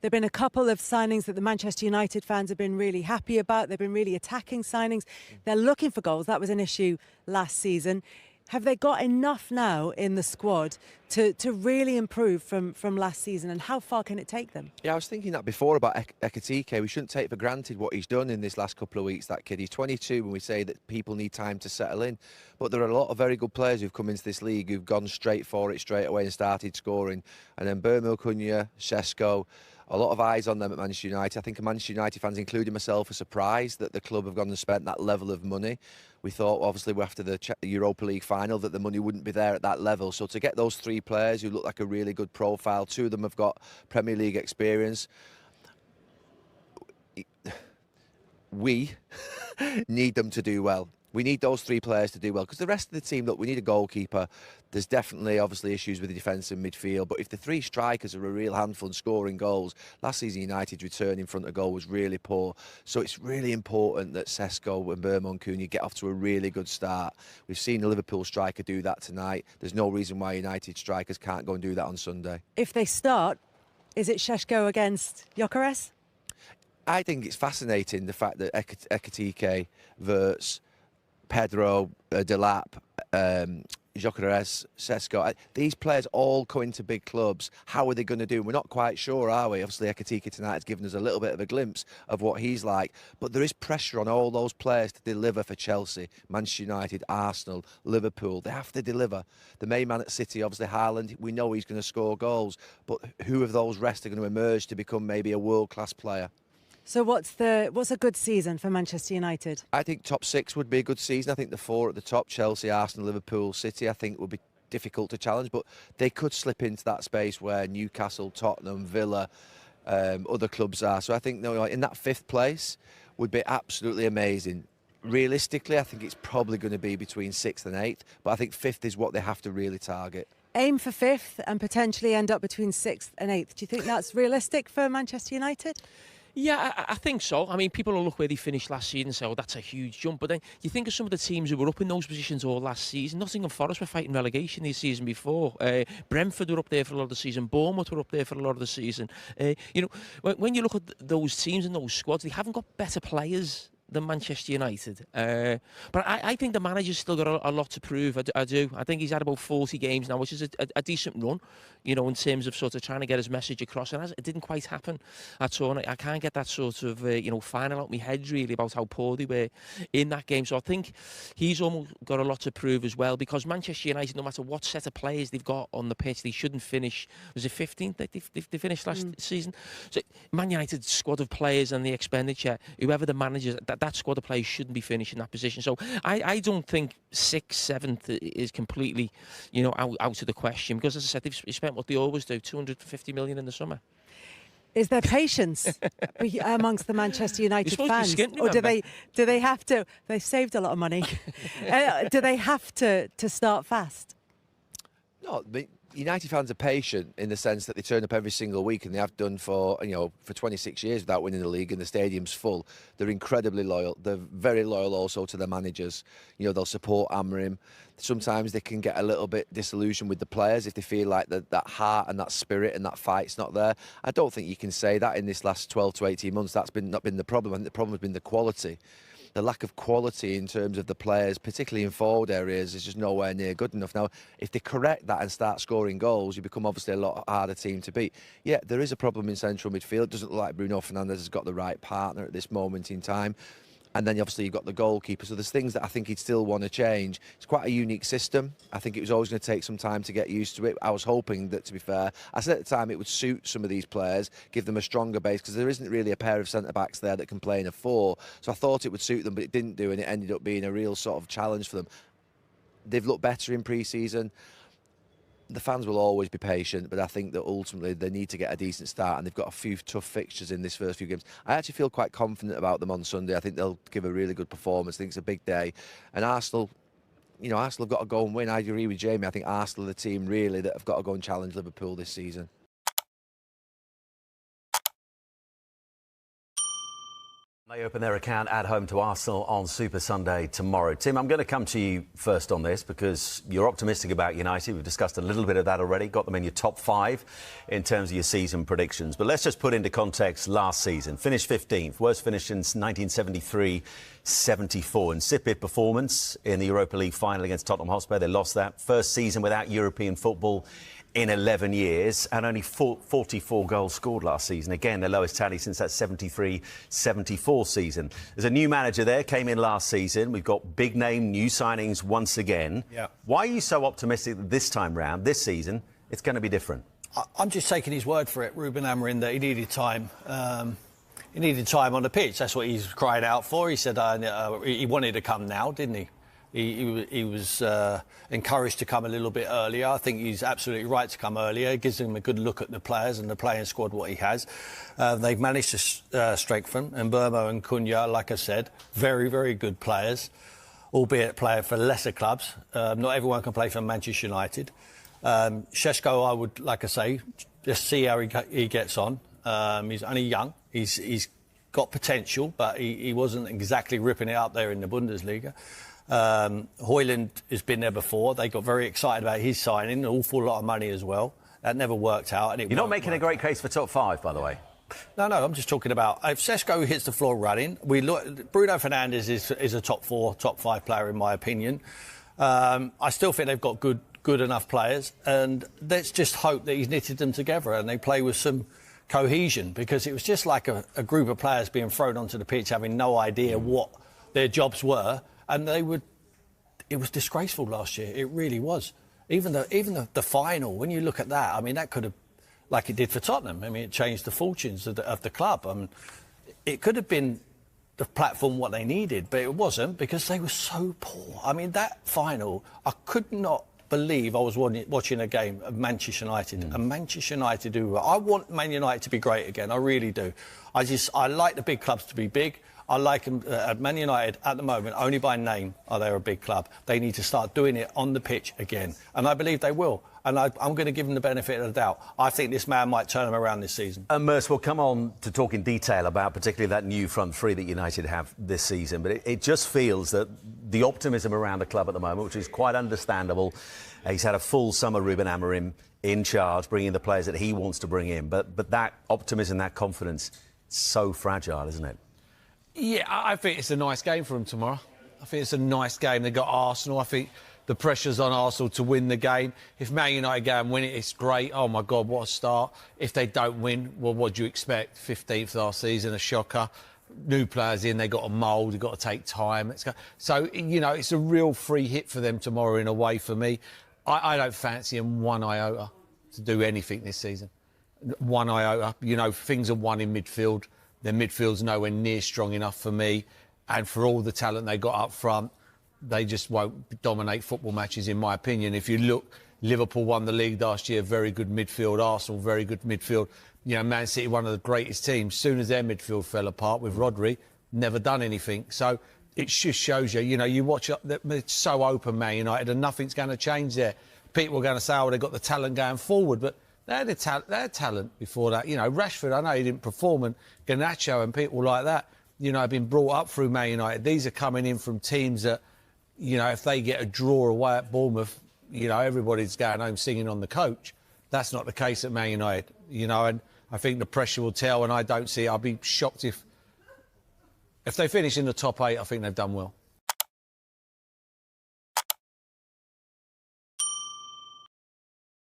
There have been a couple of signings that the Manchester United fans have been really happy about. They've been really attacking signings. They're looking for goals. That was an issue last season. Have they got enough now in the squad to really improve from last season, and how far can it take them? Yeah, I was thinking that before about Ekitike. We shouldn't take for granted what he's done in this last couple of weeks, that kid. He's 22 when we say that people need time to settle in. But there are a lot of very good players who've come into this league who've gone straight for it straight away and started scoring. And then Bournemouth, Sesko, a lot of eyes on them at Manchester United. I think Manchester United fans, including myself, are surprised that the club have gone and spent that level of money. We thought, obviously, after the Europa League final, that the money wouldn't be there at that level. So to get those three players who look like a really good profile, two of them have got Premier League experience. We need them to do well. We need those three players to do well, because the rest of the team, look, we need a goalkeeper. There's definitely, obviously, issues with the defence and midfield. But if the three strikers are a real handful and scoring goals, last season United's return in front of goal was really poor. So it's really important that Sesko and Bournemouth get off to a really good start. We've seen the Liverpool striker do that tonight. There's no reason why United strikers can't go and do that on Sunday. If they start, is it Šeško against Gyökeres? I think it's fascinating, the fact that Ekitike, Wirtz, Pedro, Delap, Gyökeres, Sesko, these players all go into big clubs. How are they going to do? We're not quite sure, are we? Obviously, Ekitike tonight has given us a little bit of a glimpse of what he's like. But there is pressure on all those players to deliver for Chelsea, Manchester United, Arsenal, Liverpool. They have to deliver. The main man at City, obviously, Haaland, we know he's going to score goals. But who of those rest are going to emerge to become maybe a world-class player? So what's a good season for Manchester United? I think top six would be a good season. I think the four at the top, Chelsea, Arsenal, Liverpool, City, I think would be difficult to challenge, but they could slip into that space where Newcastle, Tottenham, Villa, other clubs are. So I think in that fifth place would be absolutely amazing. Realistically, I think it's probably going to be between sixth and eighth, but I think fifth is what they have to really target. Aim for fifth and potentially end up between sixth and eighth. Do you think that's realistic for Manchester United? Yeah, I think so. I mean, people will look where they finished last season and say, oh, that's a huge jump. But then you think of some of the teams who were up in those positions all last season. Nottingham Forest were fighting relegation this season before. Brentford were up there for a lot of the season. Bournemouth were up there for a lot of the season. When you look at those teams and those squads, they haven't got better players than Manchester United. But I think the manager's still got a lot to prove. I do. I think he's had about 40 games now, which is a decent run, in terms of sort of trying to get his message across. And it didn't quite happen at all. I can't get that sort of, final out my head, really, about how poor they were in that game. So I think he's almost got a lot to prove as well, because Manchester United, no matter what set of players they've got on the pitch, they shouldn't finish. Was it 15th that they finished last season? So Man United's squad of players and the expenditure, whoever the manager, that squad of players shouldn't be finishing that position. So I don't think 6th, 7th is completely, out of the question, because as I said, they've spent what they always do, 250 million in the summer. Is there patience amongst the Manchester United fans, skint, or do they have to? They've saved a lot of money. Do they have to start fast? No, United fans are patient in the sense that they turn up every single week, and they have done for 26 years without winning the league, and the stadium's full. They're incredibly loyal. They're very loyal also to their managers. They'll support Amorim. Sometimes they can get a little bit disillusioned with the players if they feel like that heart and that spirit and that fight's not there. I don't think you can say that in this last 12 to 18 months. That's not been the problem. I think the problem has been the quality. The lack of quality in terms of the players, particularly in forward areas, is just nowhere near good enough. Now, if they correct that and start scoring goals, you become obviously a lot harder team to beat. Yeah, there is a problem in central midfield. It doesn't look like Bruno Fernandes has got the right partner at this moment in time. And then obviously you've got the goalkeeper. So there's things that I think he'd still want to change. It's quite a unique system. I think it was always going to take some time to get used to it. I was hoping that, to be fair, I said at the time it would suit some of these players, give them a stronger base, because there isn't really a pair of centre-backs there that can play in a four. So I thought it would suit them, but it didn't do, and it ended up being a real sort of challenge for them. They've looked better in pre-season. The fans will always be patient, but I think that ultimately they need to get a decent start, and they've got a few tough fixtures in this first few games. I actually feel quite confident about them on Sunday. I think they'll give a really good performance. I think it's a big day. And Arsenal, Arsenal have got to go and win. I agree with Jamie. I think Arsenal are the team really that have got to go and challenge Liverpool this season. They open their account at home to Arsenal on Super Sunday tomorrow. Tim, I'm going to come to you first on this because you're optimistic about United. We've discussed a little bit of that already, got them in your top 5 in terms of your season predictions. But let's just put into context last season. Finished 15th, worst finish since 1973-74. Insipid performance in the Europa League final against Tottenham Hotspur. They lost that. First season without European football in 11 years, and only 44 goals scored last season. Again, the lowest tally since that 73-74 season. There's a new manager there, came in last season. We've got big name, new signings once again. Yeah. Why are you so optimistic that this time round, this season, it's going to be different? I'm just taking his word for it, Ruben Amorim, that he needed time. He needed time on the pitch. That's what he's crying out for. He said he wanted to come now, didn't he? He was encouraged to come a little bit earlier. I think he's absolutely right to come earlier. It gives him a good look at the players and the playing squad, what he has. They've managed to strengthen. And Burmo and Cunha, like I said, very, very good players, albeit playing for lesser clubs. Not everyone can play for Manchester United. Šeško, I would, like I say, just see how he gets on. He's only young. He's got potential, but he wasn't exactly ripping it up there in the Bundesliga. Højlund has been there before. They got very excited about his signing, an awful lot of money as well. That never worked out. And You're not making a great case for top 5, by the way. No, I'm just talking about if Šeško hits the floor running. Bruno Fernandes is a top 4, top 5 player in my opinion. I still think they've got good enough players, and let's just hope that he's knitted them together and they play with some cohesion, because it was just like a group of players being thrown onto the pitch having no idea what their jobs were. And it was disgraceful last year. It really was. Even the final, when you look at that, I mean, that could have, like it did for Tottenham. I mean, it changed the fortunes of the club. It could have been the platform what they needed, but it wasn't, because they were so poor. I mean, that final, I could not believe I was watching a game of Manchester United. And Manchester United do well. I want Man United to be great again. I really do. I like the big clubs to be big. I like them at Man United at the moment, only by name are they a big club. They need to start doing it on the pitch again. And I believe they will. And I'm going to give them the benefit of the doubt. I think this man might turn them around this season. And Merce, we'll come on to talk in detail about particularly that new front three that United have this season. But it just feels that the optimism around the club at the moment, which is quite understandable. He's had a full summer, Ruben Amorim, in charge, bringing the players that he wants to bring in. But that optimism, that confidence, so fragile, isn't it? Yeah, I think it's a nice game for them tomorrow. I think it's a nice game. They've got Arsenal. I think the pressure's on Arsenal to win the game. If Man United go and win it, it's great. Oh, my God, what a start. If they don't win, well, what do you expect? 15th last season, a shocker. New players in, they've got to mould, they've got to take time. So, you know, it's a real free hit for them tomorrow in a way for me. I don't fancy them one iota to do anything this season. One iota. You know, things are won in midfield. Their midfield's nowhere near strong enough for me. And for all the talent they got up front, they just won't dominate football matches, in my opinion. If you look, Liverpool won the league last year, very good midfield. Arsenal, very good midfield. You know, Man City, one of the greatest teams. Soon as their midfield fell apart with Rodri, never done anything. So it just shows you, you know, you watch, it's so open, Man United, and nothing's going to change there. People are going to say, oh, they've got the talent going forward, but they had talent before that. You know, Rashford, I know he didn't perform, and Garnacho and people like that, you know, have been brought up through Man United. These are coming in from teams that, you know, if they get a draw away at Bournemouth, you know, everybody's going home singing on the coach. That's not the case at Man United, you know, and I think the pressure will tell, and I don't see it. I'll be shocked if they finish in the top 8. I think they've done well.